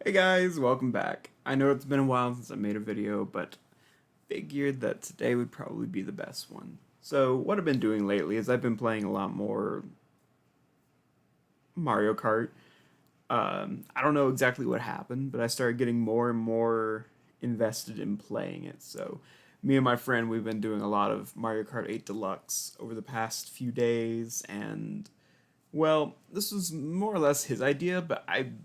Hey guys, welcome back. I know it's been a while since I made a video, but figured that today would probably be the best one. So what I've been doing lately is I've been playing a lot more Mario Kart. I don't know exactly what happened, but I started getting more and more invested in playing it. So me and my friend, we've been doing a lot of Mario Kart 8 Deluxe over the past few days, and well, this was more or less his idea, but I'm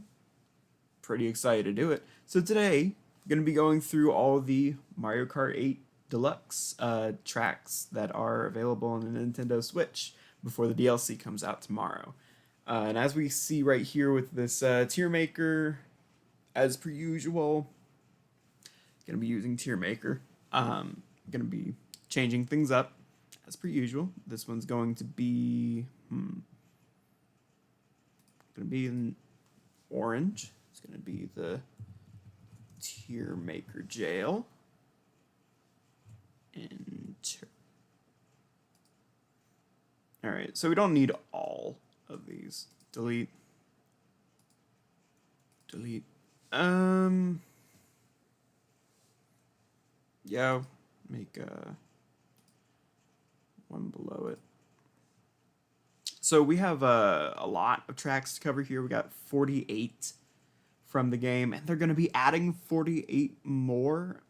pretty excited to do it. So today, I'm going to be going through all the Mario Kart 8 Deluxe tracks that are available on the Nintendo Switch before the DLC comes out tomorrow. And as we see right here with this tier maker, as per usual, going to be using tier maker. Going to be changing things up as per usual. This one's going to be going to be in orange. It's going to be the tier maker jail. Enter. Alright, so we don't need all of these. Delete. Delete. Yeah, make one below it. So we have a lot of tracks to cover here. We got 48 from the game, and they're going to be adding 48 more.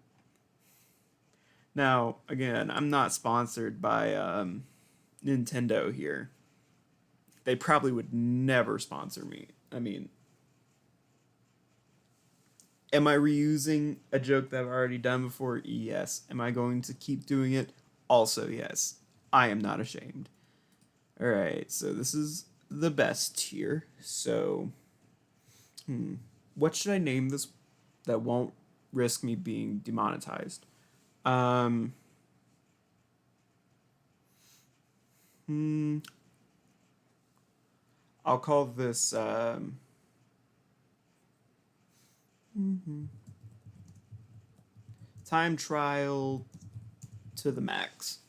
Now, again, I'm not sponsored by Nintendo here. They probably would never sponsor me. I mean, am I reusing a joke that I've already done before? Yes. Am I going to keep doing it? Also, yes. I am not ashamed. Alright, so this is the best tier. So, what should I name this that won't risk me being demonetized? Um, hmm, I'll call this time trial to the max.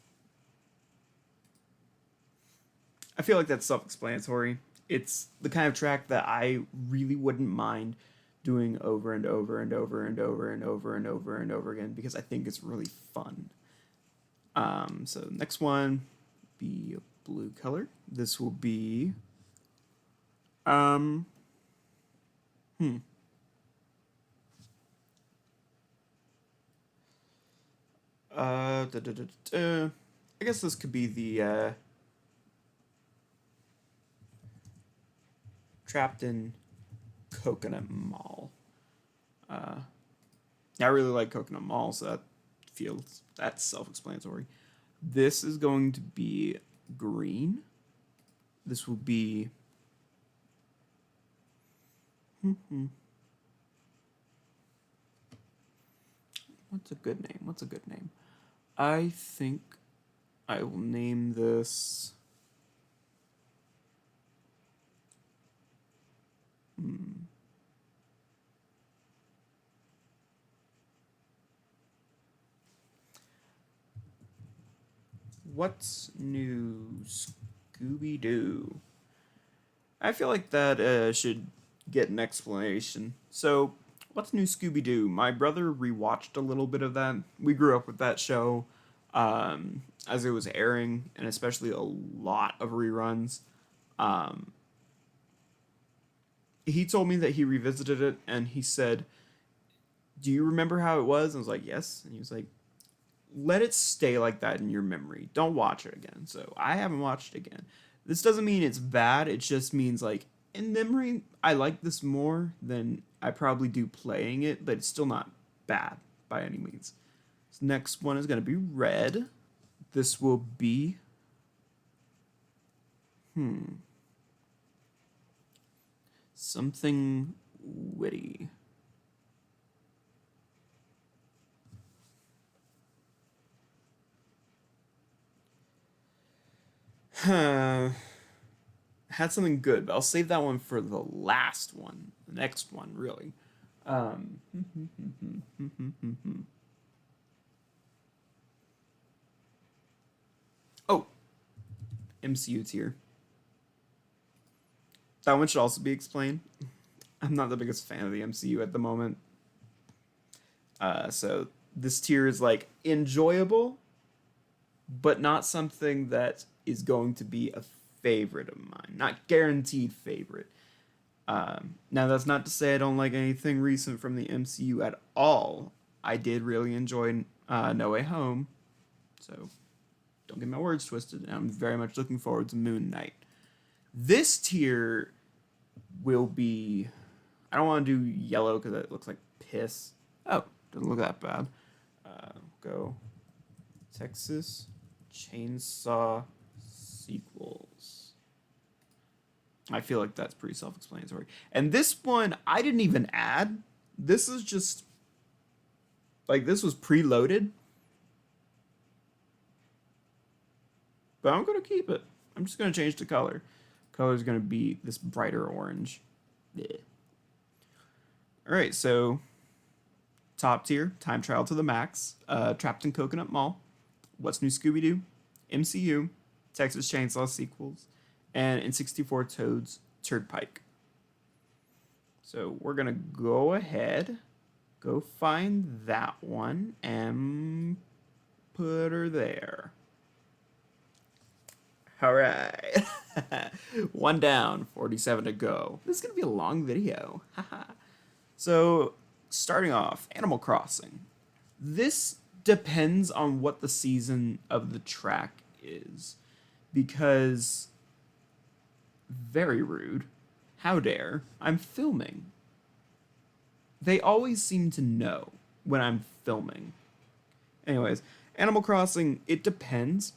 I feel like that's self-explanatory. It's the kind of track that I really wouldn't mind doing over and over and over and over and over and over and over again because I think it's really fun. So next one be a blue color. This will be um hmm. Da, da, da, da. I guess this could be the trapped in Coconut Mall. Uh, I really like Coconut Mall, so that's self-explanatory. This is going to be green. This will be what's a good name? What's a good name? I think I will name this What's New Scooby Doo. I feel like that should get an explanation. So, what's new Scooby Doo? My brother rewatched a little bit of that. We grew up with that show as it was airing, and especially a lot of reruns. Um, he told me that he revisited it, and he said, "Do you remember how it was?" And I was like, "Yes." And he was like, "Let it stay like that in your memory. Don't watch it again." So I haven't watched it again. This doesn't mean it's bad. It just means like in memory, I like this more than I probably do playing it, but it's still not bad by any means. This next one is gonna be red. This will be something witty. Huh. Had something good, but I'll save that one for the last one, the next one, really. Um, oh, MCU tier. That one should also be explained. I'm not the biggest fan of the MCU at the moment. So this tier is like enjoyable, but not something that is going to be a favorite of mine. Not guaranteed favorite. Now, that's not to say I don't like anything recent from the MCU at all. I did really enjoy No Way Home, so don't get my words twisted. And I'm very much looking forward to Moon Knight. This tier will be. I don't want to do yellow because it looks like piss. Oh, doesn't look that bad. Go Texas Chainsaw sequels. I feel like that's pretty self-explanatory. And this one, I didn't even add. This is just, like, this was preloaded. But I'm going to keep it. I'm just going to change the color. Color is going to be this brighter orange. Yeah. All right, so top tier, Time Trial to the Max, Trapped in Coconut Mall, What's New Scooby-Doo, MCU, Texas Chainsaw sequels, and N64 Toad's Turnpike. So we're going to go ahead, go find that one, and put her there. All right. One down, 47 to go. This is going to be a long video. So, starting off, Animal Crossing. This depends on what the season of the track is. Because, very rude, how dare, I'm filming. They always seem to know when I'm filming. Anyways, Animal Crossing, it depends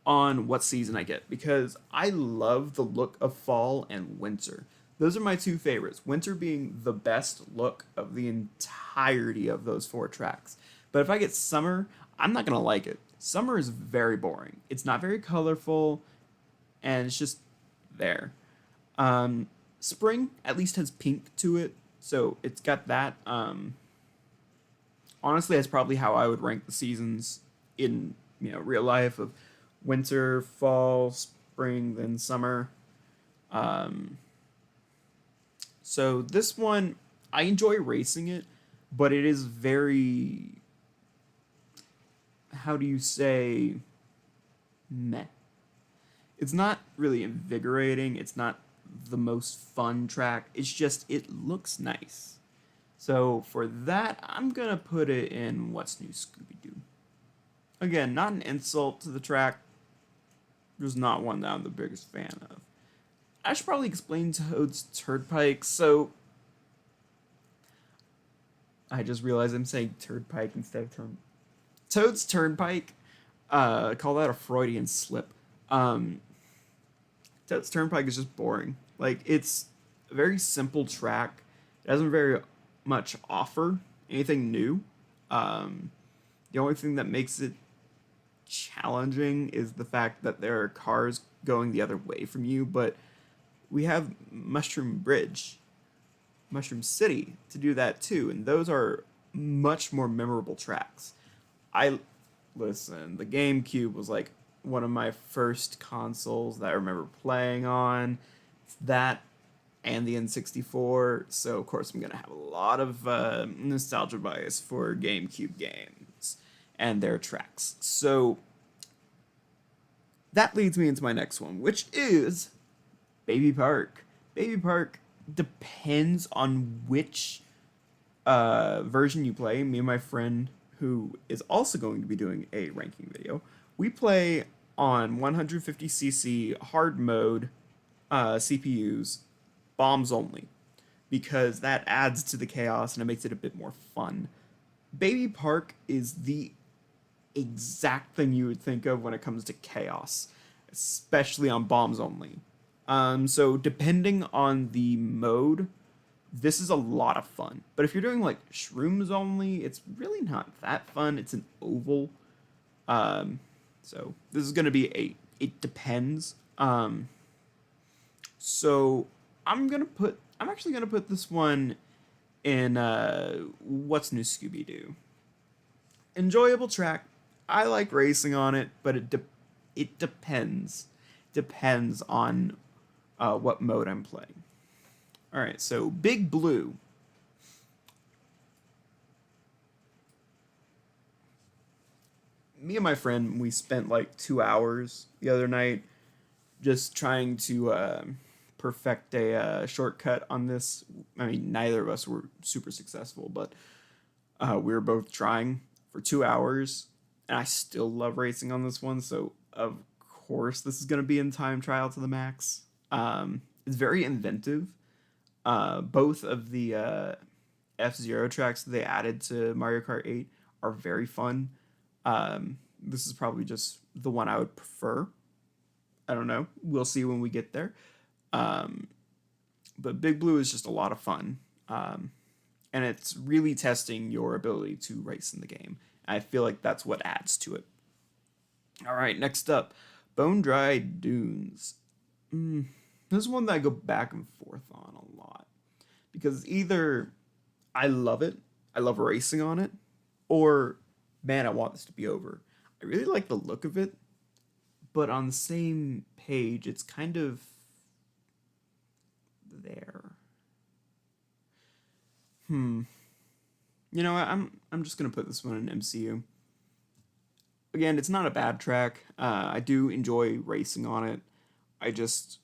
on what season I get, because I love the look of fall and winter. Those are my two favorites, winter being the best look of the entirety of those 4 tracks. But if I get summer, I'm not going to like it. Summer is very boring. It's not very colorful, and it's just there. Spring at least has pink to it, so it's got that. Honestly, that's probably how I would rank the seasons in real life, of winter, fall, spring, then summer. So this one, I enjoy racing it, but it is very, how do you say, meh. It's not really invigorating. It's not the most fun track. It's just, it looks nice. So for that, I'm going to put it in What's New Scooby-Doo. Again, not an insult to the track. There's not one that I'm the biggest fan of. I should probably explain Toad's Turnpike. So, I just realized I'm saying Turnpike instead of Toad's Turnpike. Call that a Freudian slip. Toad's Turnpike is just boring. Like, it's a very simple track. It doesn't very much offer anything new. The only thing that makes it challenging is the fact that there are cars going the other way from you, but we have Mushroom City to do that too, and those are much more memorable tracks. Listen, the GameCube was like one of my first consoles that I remember playing on. It's that and the N64, so of course I'm gonna have a lot of nostalgia bias for GameCube games and their tracks. So that leads me into my next one, which is Baby Park. Baby Park depends on which version you play. Me and my friend, who is also going to be doing a ranking video, we play on 150cc hard mode CPUs, bombs only, because that adds to the chaos and it makes it a bit more fun. Baby Park is the exact thing you would think of when it comes to chaos, especially on bombs only. So depending on the mode, this is a lot of fun. But if you're doing like shrooms only, it's really not that fun. It's an oval. So this is gonna be it depends. So I'm actually gonna put this one in What's New Scooby-Doo. Enjoyable track. I like racing on it, but it depends. Depends on what mode I'm playing. All right, so Big Blue. Me and my friend, we spent like 2 hours the other night just trying to perfect a shortcut on this. I mean, neither of us were super successful, but we were both trying for 2 hours, and I still love racing on this one. So of course, this is going to be in time trial to the max. It's very inventive. Both of the F-Zero tracks that they added to Mario Kart 8 are very fun. This is probably just the one I would prefer. I don't know. We'll see when we get there. But Big Blue is just a lot of fun. And it's really testing your ability to race in the game. I feel like that's what adds to it. All right, next up, Bone Dry Dunes. This is one that I go back and forth on a lot. Because either I love it, I love racing on it, or man, I want this to be over. I really like the look of it, but on the same page, it's kind of there. You know what? I'm just gonna put this one in MCU. Again, it's not a bad track. I do enjoy racing on it. I just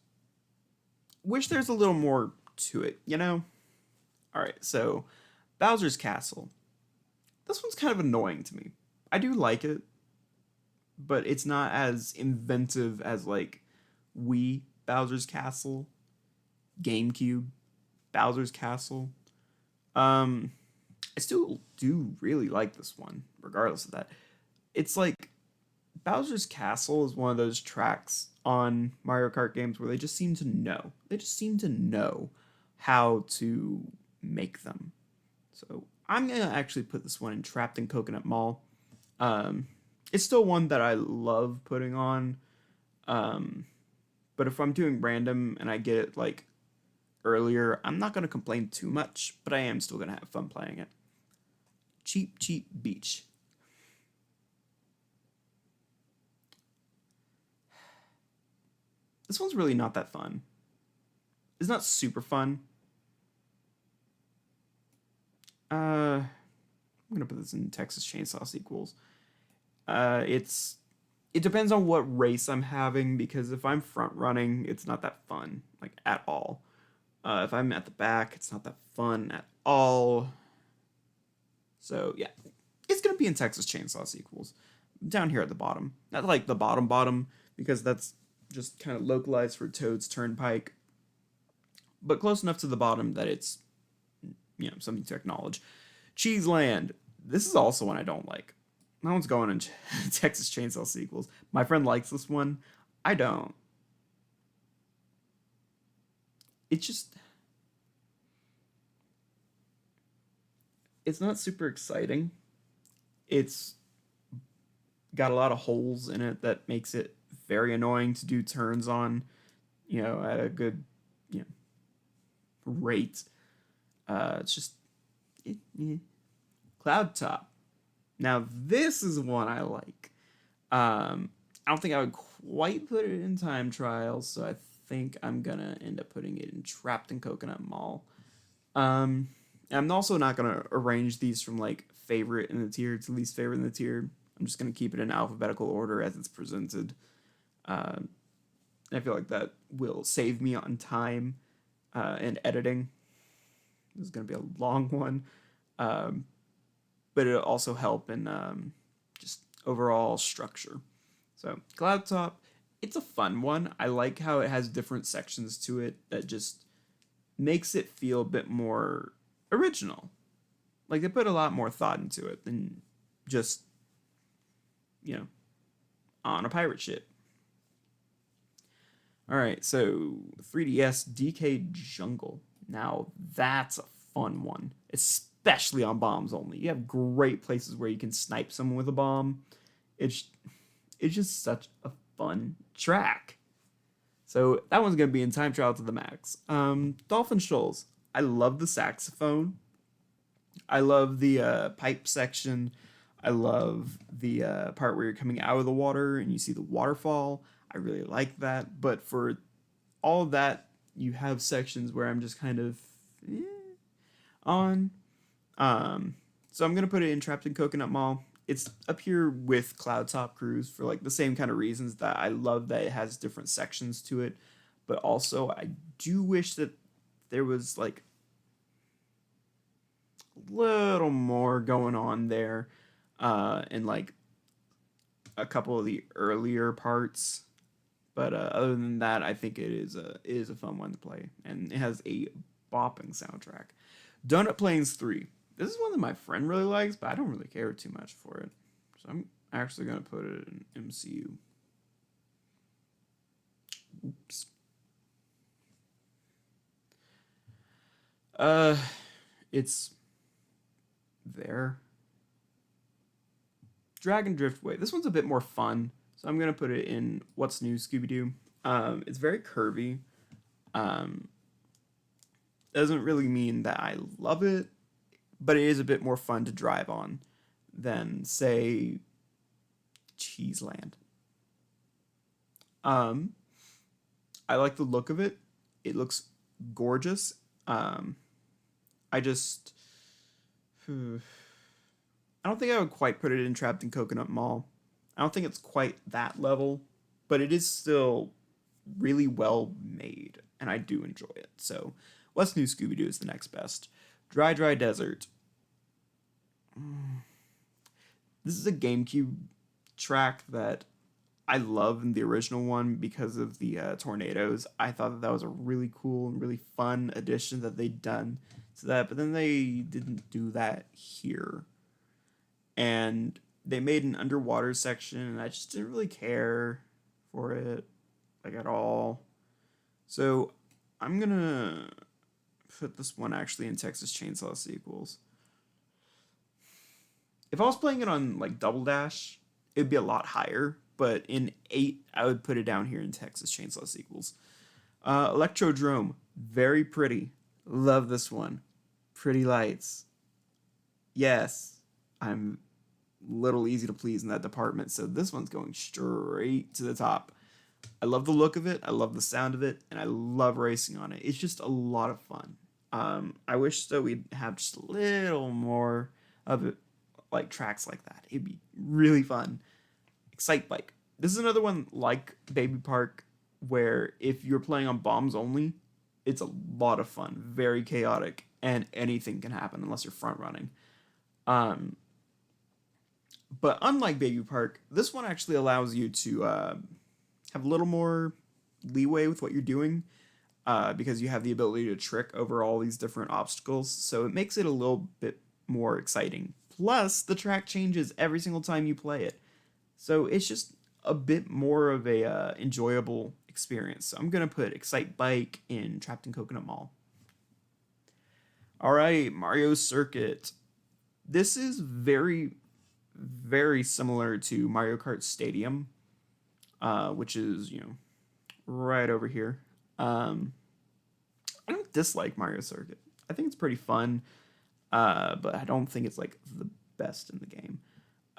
wish there's a little more to it, you know? Alright, so Bowser's Castle. This one's kind of annoying to me. I do like it, but it's not as inventive as like Wii Bowser's Castle, GameCube Bowser's Castle. I still do really like this one, regardless of that. It's like Bowser's Castle is one of those tracks on Mario Kart games where they just seem to know. They just seem to know how to make them. So I'm going to actually put this one in Trapped in Coconut Mall. It's still one that I love putting on. But if I'm doing random and I get it like earlier, I'm not going to complain too much, but I am still going to have fun playing it. Cheap Cheap Beach. This one's really not that fun. It's not super fun. I'm gonna put this in Texas Chainsaw sequels. It depends on what race I'm having, because if I'm front running, it's not that fun, like at all. If I'm at the back, it's not that fun at all. So yeah, it's gonna be in Texas Chainsaw sequels, down here at the bottom. Not like the bottom, because that's just kind of localized for Toad's Turnpike, but close enough to the bottom that it's, you know, something to acknowledge. Cheese Land. This is also one I don't like. That one's going in Texas Chainsaw sequels. My friend likes this one. I don't. It's just... It's not super exciting. It's got a lot of holes in it that makes it very annoying to do turns on, you know, at a good, you know, rate. It's just... Cloud Top. Now, this is one I like. I don't think I would quite put it in time trials, so I think I'm gonna end up putting it in Trapped in Coconut Mall. I'm also not gonna arrange these from like favorite in the tier to least favorite in the tier. I'm just gonna keep it in alphabetical order as it's presented. I feel like that will save me on time and editing. This is gonna be a long one. But it'll also help in just overall structure. So Cloud Top, it's a fun one. I like how it has different sections to it that just makes it feel a bit more original. Like they put a lot more thought into it than just, you know, on a pirate ship. All right, so 3DS DK Jungle. Now that's a fun one, especially on bombs only. You have great places where you can snipe someone with a bomb. It's just such a fun track. So that one's gonna be in time trial to the max. Dolphin Shoals. I love the saxophone. I love the pipe section. I love the part where you're coming out of the water and you see the waterfall. I really like that. But for all of that, you have sections where I'm just kind of on. So I'm gonna put it in Trapped in Coconut Mall. It's up here with Cloud Top Cruise for like the same kind of reasons that I love that it has different sections to it, but also I do wish that there was like a little more going on there, in like a couple of the earlier parts. But other than that, I think it is a fun one to play, and it has a bopping soundtrack. Donut Plains 3. This is one that my friend really likes, but I don't really care too much for it. So I'm actually going to put it in MCU. Oops. It's there. Dragon Driftway. This one's a bit more fun, so I'm going to put it in What's New, Scooby-Doo. It's very curvy. Doesn't really mean that I love it, but it is a bit more fun to drive on than, say, Cheeseland. I like the look of it. It looks gorgeous. I just... I don't think I would quite put it in Trapped in Coconut Mall. I don't think it's quite that level, but it is still really well made, and I do enjoy it. So, What's New, Scooby-Doo is the next best. Dry Dry Desert. This is a GameCube track that I love in the original one because of the tornadoes. I thought that was a really cool and really fun addition that they'd done to that, but then they didn't do that here. And they made an underwater section, and I just didn't really care for it, like, at all. So I'm gonna put this one actually in Texas Chainsaw Sequels. If I was playing it on, like, Double Dash, it'd be a lot higher, but in 8, I would put it down here in Texas Chainsaw Sequels. Electrodrome, very pretty. Love this one. Pretty lights. Yes, I'm a little easy to please in that department, so this one's going straight to the top. I love the look of it, I love the sound of it, and I love racing on it. It's just a lot of fun. I wish that we'd have just a little more of it, like tracks like that. It'd be really fun. Excite Bike. This is another one like Baby Park, where if you're playing on bombs only, it's a lot of fun, very chaotic, and anything can happen unless you're front running. But unlike Baby Park, this one actually allows you to have a little more leeway with what you're doing, because you have the ability to trick over all these different obstacles, so it makes it a little bit more exciting. Plus, the track changes every single time you play it, so it's just a bit more of a enjoyable experience. So I'm gonna put Excite Bike in Trapped in Coconut Mall. All right, Mario Circuit. This is very, very similar to Mario Kart Stadium, which is, right over here. I don't dislike Mario Circuit. I think it's pretty fun, but I don't think it's like the best in the game.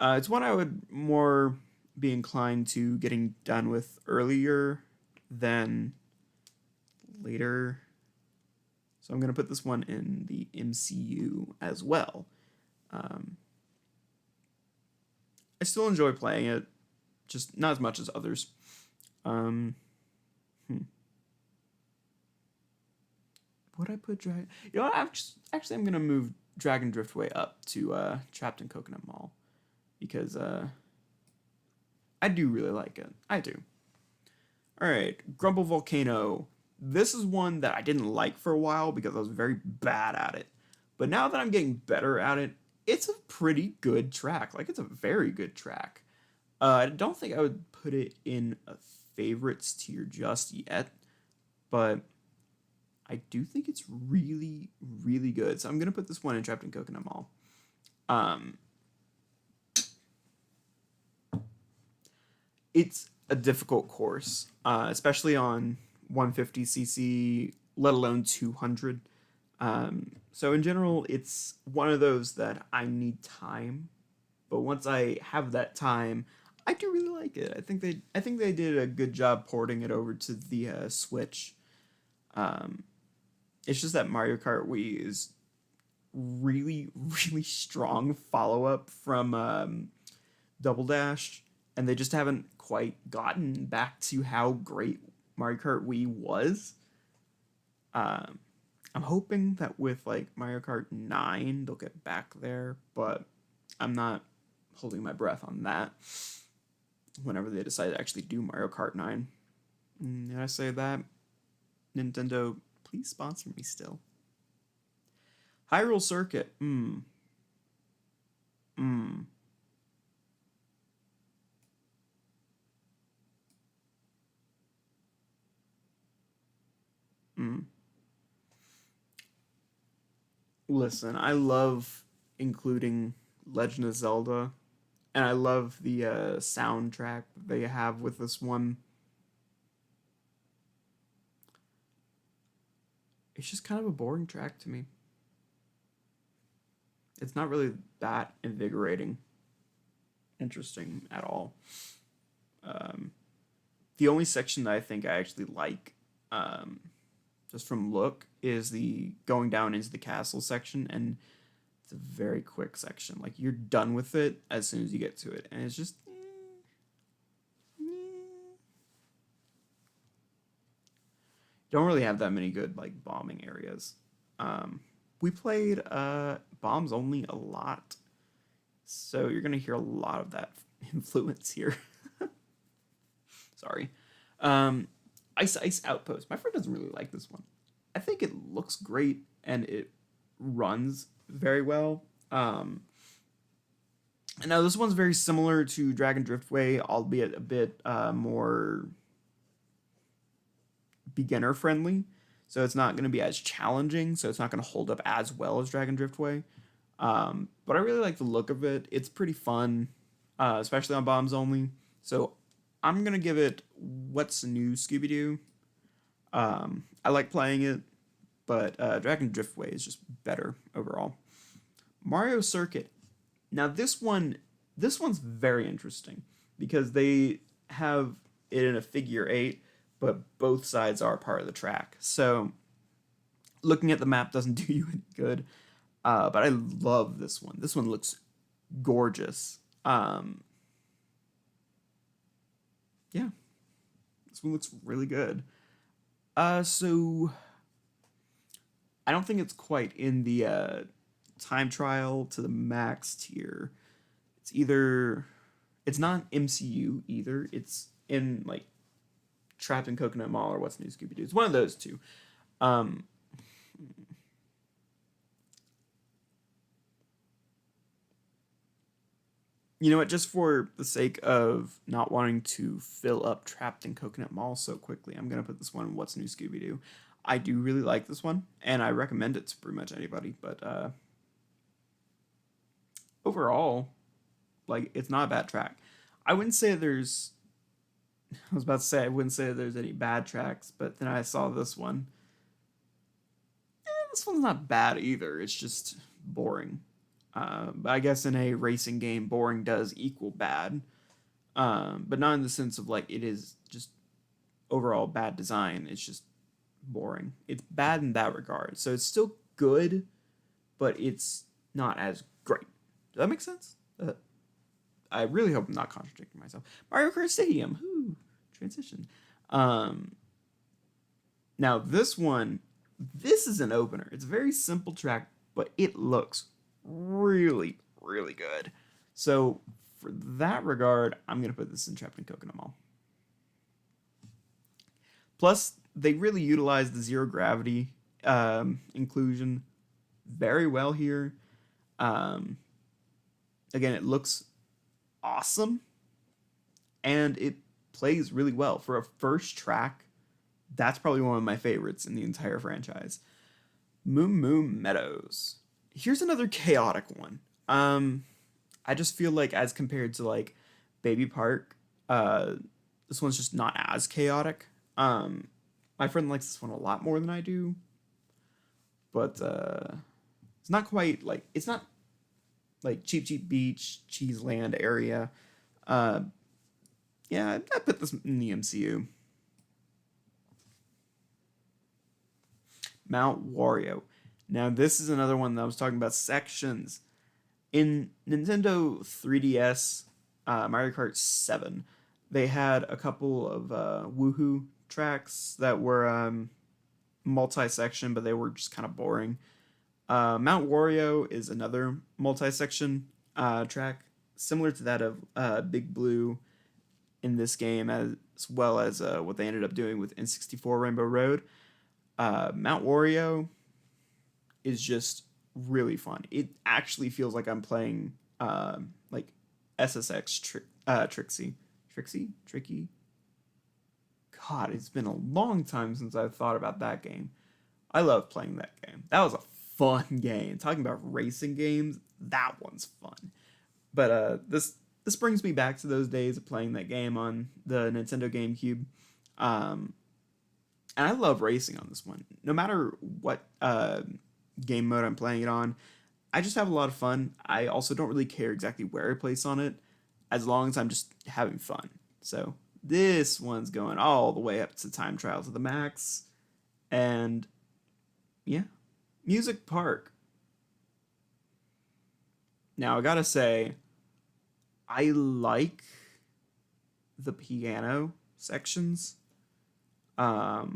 It's one I would more be inclined to getting done with earlier than later. So I'm going to put this one in the MCU as well. I still enjoy playing it, just not as much as others. Would I put Dragon? I'm gonna move Dragon Driftway up to Trapped in Coconut Mall because I do really like it. I do. All right, Grumble Volcano. This is one that I didn't like for a while because I was very bad at it. But now that I'm getting better at it, it's a pretty good track. Like, it's a very good track. I don't think I would put it in a favorites tier just yet, but I do think it's really, really good. So I'm going to put this one in Trapped in Coconut Mall. It's a difficult course, especially on 150cc, let alone 200. So in general, it's one of those that I need time, but once I have that time, I do really like it. I think they did a good job porting it over to the Switch. Um, it's just that Mario Kart Wii is really, really strong follow up from Double Dash, and they just haven't quite gotten back to how great Mario Kart Wii was. Um, I'm hoping that with like Mario Kart 9, they'll get back there, but I'm not holding my breath on that whenever they decide to actually do Mario Kart 9. Did I say that? Nintendo, please sponsor me still. Hyrule Circuit. Mm. Mm. Mm. Listen, I love including Legend of Zelda, and I love the soundtrack that they have with this one. It's just kind of a boring track to me. It's not really that invigorating, interesting at all. Um, the only section that I think I actually like, um, just from look, is the going down into the castle section, and it's a very quick section. Like you're done with it as soon as you get to it, and it's just. Don't really have that many good like bombing areas. Um, we played bombs only a lot, so you're gonna hear a lot of that influence here. Sorry. Um, Ice Outpost. My friend doesn't really like this one. I think it looks great and it runs very well. And now this one's very similar to Dragon Driftway, albeit a bit more beginner friendly. So it's not going to be as challenging. So it's not going to hold up as well as Dragon Driftway. But I really like the look of it. It's pretty fun, especially on bombs only. So I'm going to give it What's New Scooby Doo. I like playing it, but Dragon Driftway is just better overall. Mario Circuit. Now this one's very interesting because they have it in a figure eight, but both sides are part of the track. So looking at the map doesn't do you any good. But I love this one. This one looks gorgeous. Yeah, this one looks really good. So I don't think it's quite in the time trial to the max tier. It's not MCU either. It's in like Trapped in Coconut Mall or What's New Scooby Doo. It's one of those two. Um, you know what? Just for the sake of not wanting to fill up Trapped in Coconut Mall so quickly, I'm gonna put this one in What's New Scooby Doo. I do really like this one, and I recommend it to pretty much anybody. But overall, like it's not a bad track. I wouldn't say there's. I was about to say I wouldn't say there's any bad tracks, but then I saw this one. This one's not bad either. It's just boring. But I guess in a racing game, boring does equal bad. But not in the sense of like it is just overall bad design. It's just boring. It's bad in that regard. So it's still good, but it's not as great. Does that make sense? I really hope I'm not contradicting myself. Mario Kart Stadium. Whoo, transition. Um, Now this is an opener. It's a very simple track, but it looks really, really good. So for that regard, I'm gonna put this in Trapped in Coconut Mall. Plus, they really utilize the zero gravity inclusion very well here. Um, Again, it looks awesome and it plays really well for a first track. That's probably one of my favorites in the entire franchise. Moon Moon Meadows. Here's another chaotic one. I just feel like as compared to like Baby Park, this one's just not as chaotic. My friend likes this one a lot more than I do, but it's not quite like it's not like Cheap Cheap Beach, Cheese Land area. Uh, yeah, I put this in the MCU. Mount Wario. Now, this is another one that I was talking about sections. In Nintendo 3DS, Mario Kart 7, they had a couple of woohoo tracks that were multi-section, but they were just kind of boring. Mount Wario is another multi-section track, similar to that of Big Blue in this game, as well as what they ended up doing with N64 Rainbow Road. Mount Wario is just really fun. It actually feels like I'm playing like Tricky. God, it's been a long time since I've thought about that game. I love playing that game. That was a fun game. Talking about racing games, that one's fun. But this brings me back to those days of playing that game on the Nintendo GameCube. And I love racing on this one. No matter what game mode I'm playing it on, I just have a lot of fun. I also don't really care exactly where I place on it, as long as I'm just having fun. So this one's going all the way up to time trial to the max. And yeah, Music Park. Now, I gotta say, I like the piano sections. But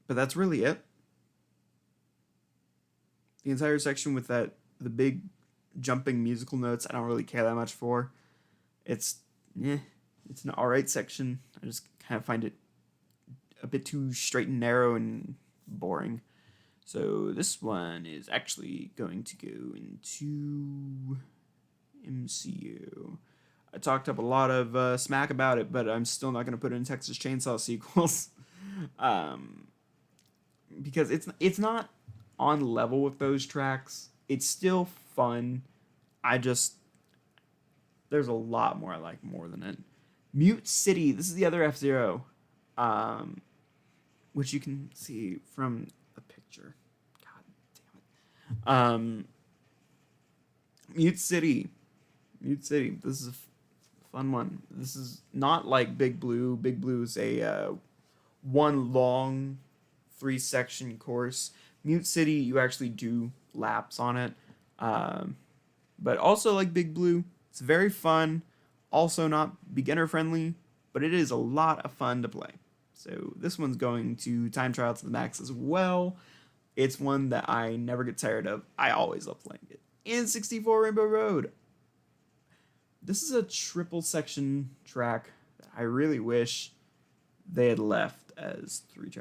that's really it. The entire section with the big jumping musical notes, I don't really care that much for. It's an alright section. I just kind of find it a bit too straight and narrow and boring. So this one is actually going to go into MCU. I talked up a lot of smack about it, but I'm still not going to put it in Texas Chainsaw sequels. Because it's not on level with those tracks. It's still fun. There's a lot more I like more than it. Mute City, this is the other F-Zero, which you can see from the picture. God damn it. Mute City, this is a fun one. This is not like Big Blue. Big Blue is a one long 3-section course. Mute City, you actually do laps on it. But also like Big Blue, it's very fun. Also not beginner friendly, but it is a lot of fun to play. So this one's going to time trial to the max as well. It's one that I never get tired of. I always love playing it. N64 Rainbow Road. This is a triple section track that I really wish they had left as 3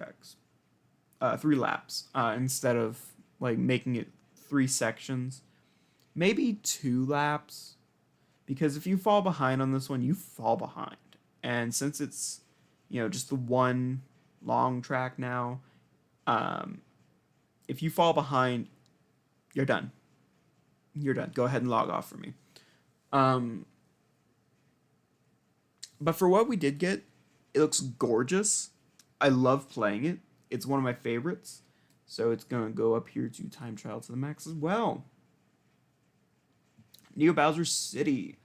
laps, instead of like making it 3 sections. Maybe 2 laps, because if you fall behind on this one, you fall behind. And since it's, just the one long track now, if you fall behind, you're done. Go ahead and log off for me. But for what we did get, it looks gorgeous. I love playing it. It's one of my favorites. So it's going to go up here to time trial to the max as well. Neo Bowser City.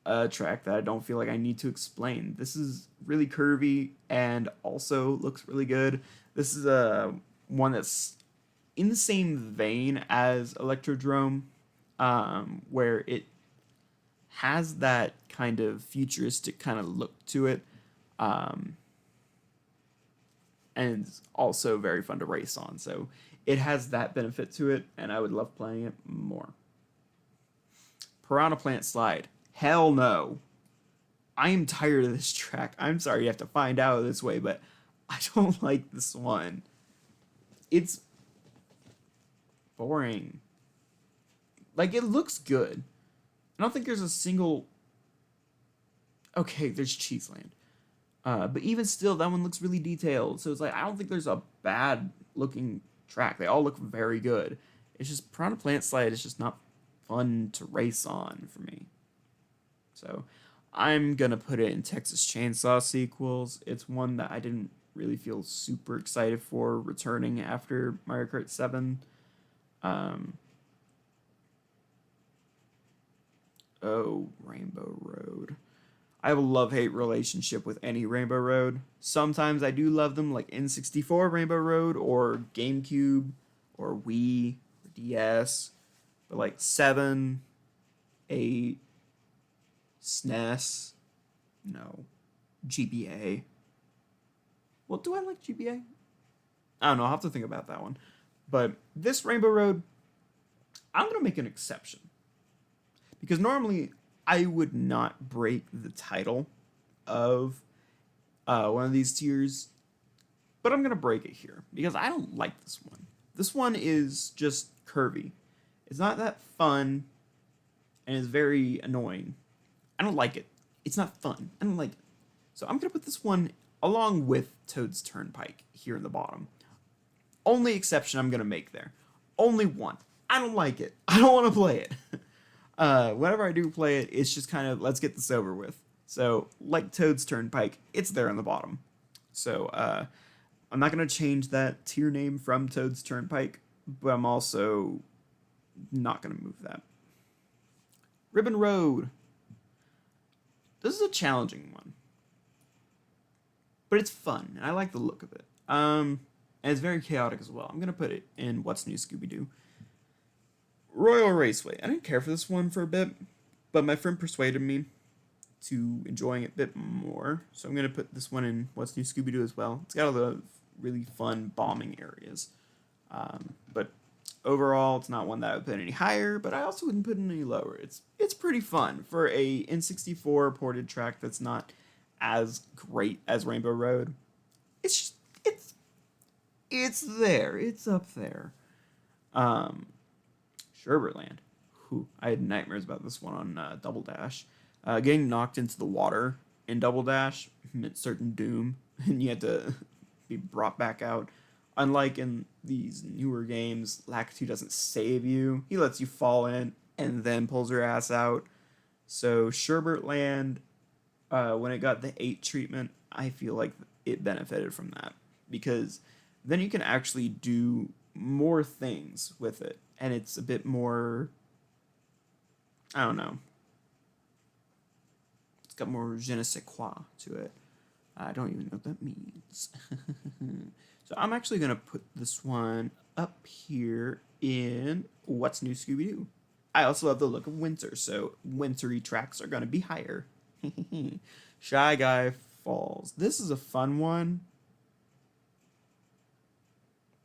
A track that I don't feel like I need to explain. This is really curvy and also looks really good. This is one that's in the same vein as Electrodrome, where it has that kind of futuristic kind of look to it, and it's also very fun to race on. So it has that benefit to it, and I would love playing it more. Piranha Plant Slide. Hell no. I am tired of this track. I'm sorry you have to find out this way, but I don't like this one. It's boring. Like, it looks good. I don't think there's a single... Okay, there's Cheeseland. But even still, that one looks really detailed. So it's like, I don't think there's a bad looking track. They all look very good. It's just Piranha Plant Slide is just not fun to race on for me. So I'm going to put it in Texas Chainsaw sequels. It's one that I didn't really feel super excited for returning after Mario Kart 7. Rainbow Road. I have a love-hate relationship with any Rainbow Road. Sometimes I do love them, like N64 Rainbow Road, or GameCube, or Wii, or DS. But like 7, 8, Snes, no. GBA. Well, do I like GBA? I don't know, I'll have to think about that one. But this Rainbow Road, I'm going to make an exception. Because normally I would not break the title of one of these tiers, but I'm going to break it here because I don't like this one. This one is just curvy. It's not that fun and it's very annoying. I don't like it. It's not fun. I don't like it. So I'm going to put this one along with Toad's Turnpike here in the bottom. Only exception I'm going to make there. Only one. I don't like it. I don't want to play it. Whenever I do play it, it's just kind of, let's get this over with. So, like Toad's Turnpike, it's there in the bottom. So, I'm not going to change that tier name from Toad's Turnpike, but I'm also not going to move that. Ribbon Road. This is a challenging one. But it's fun, and I like the look of it. And it's very chaotic as well. I'm going to put it in What's New Scooby-Doo. Royal Raceway. I didn't care for this one for a bit, but my friend persuaded me to enjoying it a bit more. So I'm going to put this one in What's New Scooby-Doo as well. It's got a lot of really fun bombing areas. But overall, it's not one that I would put any higher, but I also wouldn't put it any lower. It's pretty fun for a N64 ported track that's not as great as Rainbow Road. It's there. It's up there. Sherbet Land. Whew, I had nightmares about this one on Double Dash. Getting knocked into the water in Double Dash meant certain doom, and you had to be brought back out. Unlike in these newer games, Lakitu doesn't save you. He lets you fall in and then pulls your ass out. So Sherbet Land, when it got the 8 treatment, I feel like it benefited from that. Because then you can actually do more things with it. And it's a bit more, I don't know. It's got more je ne sais quoi to it. I don't even know what that means. So I'm actually going to put this one up here in What's New Scooby-Doo. I also love the look of winter, so wintry tracks are going to be higher. Shy Guy Falls. This is a fun one.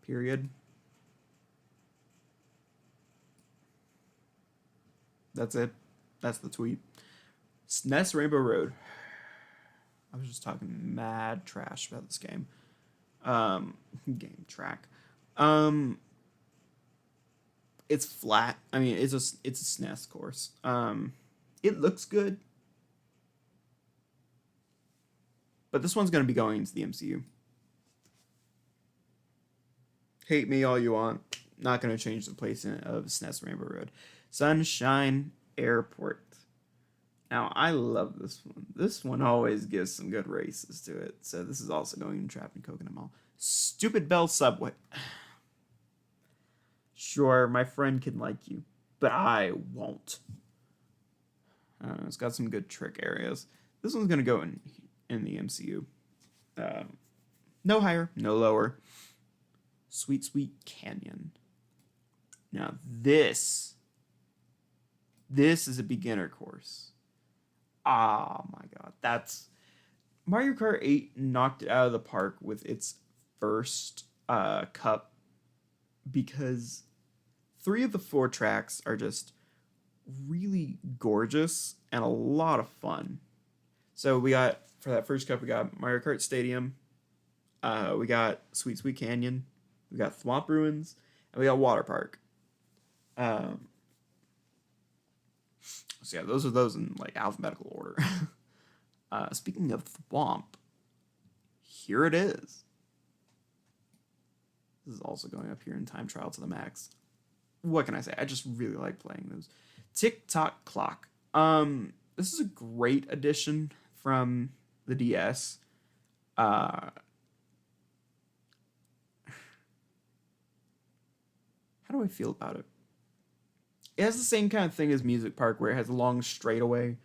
Period. That's it. That's the tweet. Snes Rainbow Road. I was just talking mad trash about this game. Game track. It's flat. I mean, it's a SNES course. It looks good, but this one's gonna be going into the MCU. Hate me all you want. Not gonna change the placement of SNES Rainbow Road. Sunshine Airport. Now, I love this one. This one always gives some good races to it. So this is also going in Trapped in Coconut Mall. Stupid Bell Subway. Sure, my friend can like you, but I won't. I don't know, it's got some good trick areas. This one's going to go in the MCU. No higher, no lower. Sweet Sweet Canyon. Now, this is a beginner course. Oh my god, that's Mario Kart 8 knocked it out of the park with its first cup because 3 of the 4 tracks are just really gorgeous and a lot of fun. So we got, for that first cup, we got Mario Kart Stadium, we got Sweet Sweet Canyon, we got Thwomp Ruins, and we got Water Park. So yeah, those are those in like alphabetical order. Speaking of Thwomp, here it is. This is also going up here in Time Trial to the max. What can I say? I just really like playing those. Tick Tock Clock. This is a great addition from the DS. How do I feel about it? It has the same kind of thing as Music Park, where it has a long straightaway,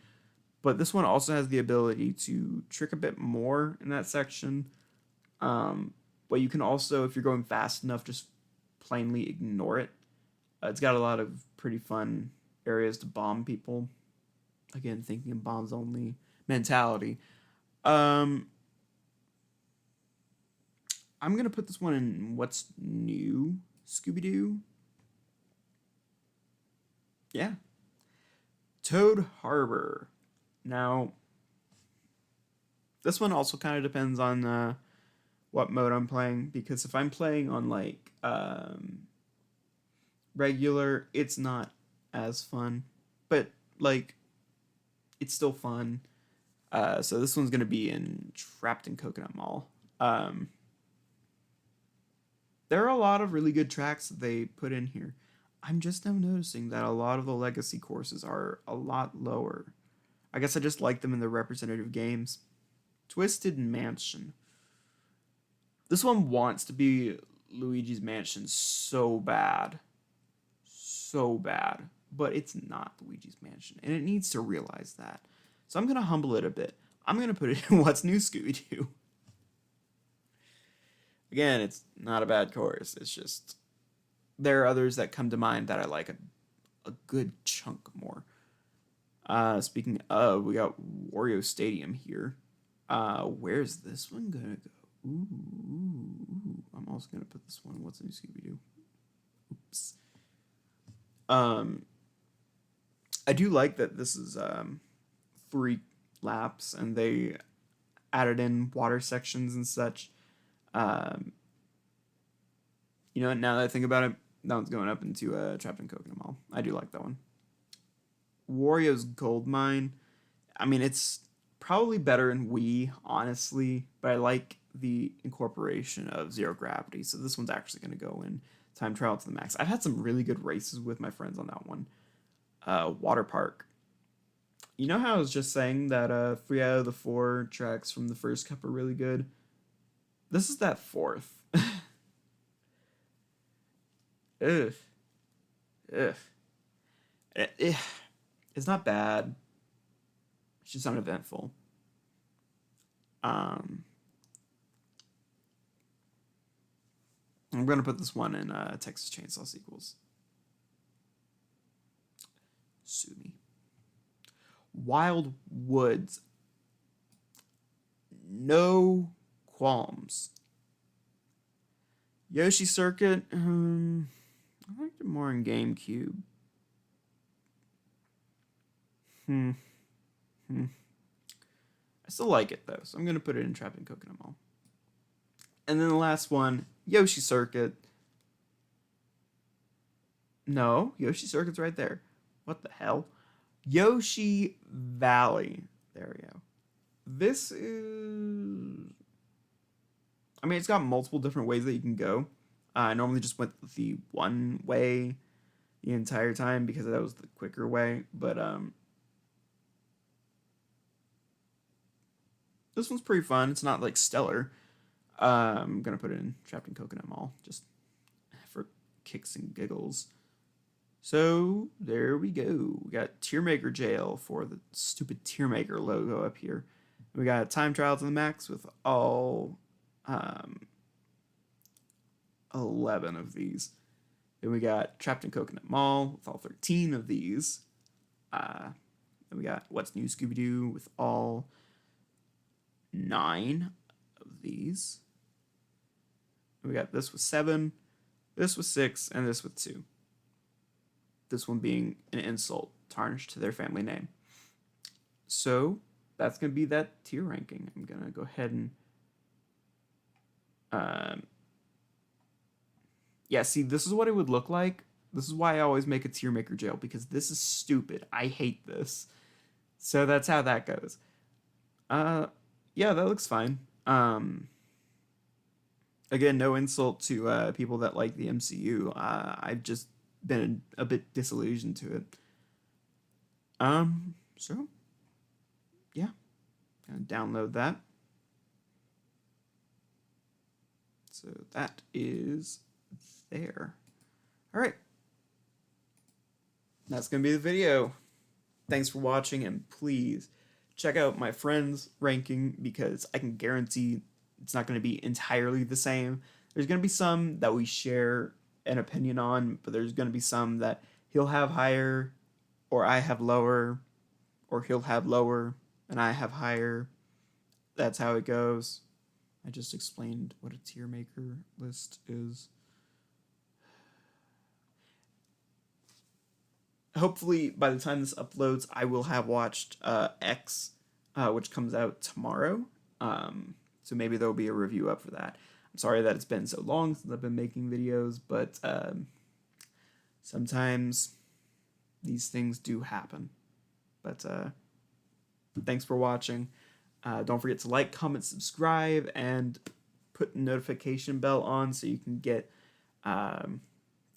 But this one also has the ability to trick a bit more in that section. But you can also, if you're going fast enough, just plainly ignore it. It's got a lot of pretty fun areas to bomb people. Again, thinking in bombs only mentality. I'm gonna put this one in what's new, Scooby-Doo. Yeah. Toad Harbor. Now, this one also kind of depends on what mode I'm playing, because if I'm playing on like regular, it's not as fun, but like it's still fun. So this one's gonna be in Trapped in Coconut Mall. There are a lot of really good tracks that they put in here. I'm just now noticing that a lot of the legacy courses are a lot lower. I guess I just like them in the representative games. Twisted Mansion. This one wants to be Luigi's Mansion so bad. So bad. But it's not Luigi's Mansion. And it needs to realize that. So I'm going to humble it a bit. I'm going to put it in What's New, Scooby-Doo. Again, it's not a bad course. It's just there are others that come to mind that I like a good chunk more. Speaking of, we got Wario Stadium here. Where's this one gonna go? Ooh. I'm also gonna put this one. What's New, Scooby-Doo? Oops. I do like that this is 3 laps, and they added in water sections and such. You know, now that I think about it, that one's going up into Trapped in Coconut Mall. I do like that one. Wario's Gold Mine. I mean, it's probably better in Wii, honestly, but I like the incorporation of zero gravity, so this one's actually going to go in Time Trial to the Max. I've had some really good races with my friends on that one. Water Park. You know how I was just saying that 3 out of the 4 tracks from the first cup are really good? This is that 4th. Ugh. Ugh. It's not bad. It's just uneventful. I'm gonna put this one in Texas Chainsaw Sequels. Sue me. Wild Woods. No qualms. Yoshi Circuit. I liked it more in GameCube. I still like it though, so I'm gonna put it in Trapped in Coconut Mall. And then the last one, Yoshi Circuit. No, Yoshi Circuit's right there. What the hell? Yoshi Valley. There we go. This is... I mean, it's got multiple different ways that you can go. I normally just went the one way the entire time because that was the quicker way. But this one's pretty fun. It's not like stellar. I'm going to put it in Trapped in Coconut Mall just for kicks and giggles. So there we go. We got Tiermaker Jail for the stupid Tiermaker logo up here. We got Time Trial to the Max with all 11 of these. Then we got Trapped in Coconut Mall with all 13 of these. Then we got What's New, Scooby-Doo with all 9 of these. We got this with 7, this with 6, and this with 2. This one being an insult tarnished to their family name. So that's going to be that tier ranking. I'm going to go ahead and yeah, see, this is what it would look like. This is why I always make a tier maker jail, because this is stupid. I hate this. So that's how that goes. Yeah, that looks fine. Again, no insult to people that like the MCU. I've just been a bit disillusioned to it. So yeah, gonna download that. So that is there. All right. That's going to be the video. Thanks for watching, and please check out my friends' ranking because I can guarantee it's not going to be entirely the same. There's going to be some that we share an opinion on, but there's going to be some that he'll have higher, or I have lower, or he'll have lower and I have higher. That's how it goes. I just explained what a tier maker list is. Hopefully, by the time this uploads, I will have watched X, which comes out tomorrow. So maybe there'll be a review up for that. I'm sorry that it's been so long since I've been making videos, but sometimes these things do happen. But thanks for watching. Don't forget to like, comment, subscribe, and put the notification bell on so you can get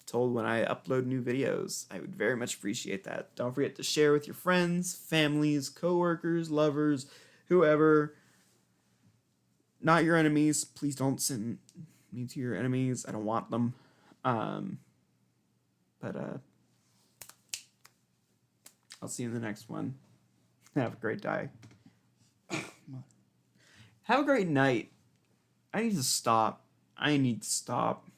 told when I upload new videos. I would very much appreciate that. Don't forget to share with your friends, families, coworkers, lovers, whoever. Not your enemies. Please don't send me to your enemies. I don't want them. But I'll see you in the next one. Have a great day. Have a great night. I need to stop.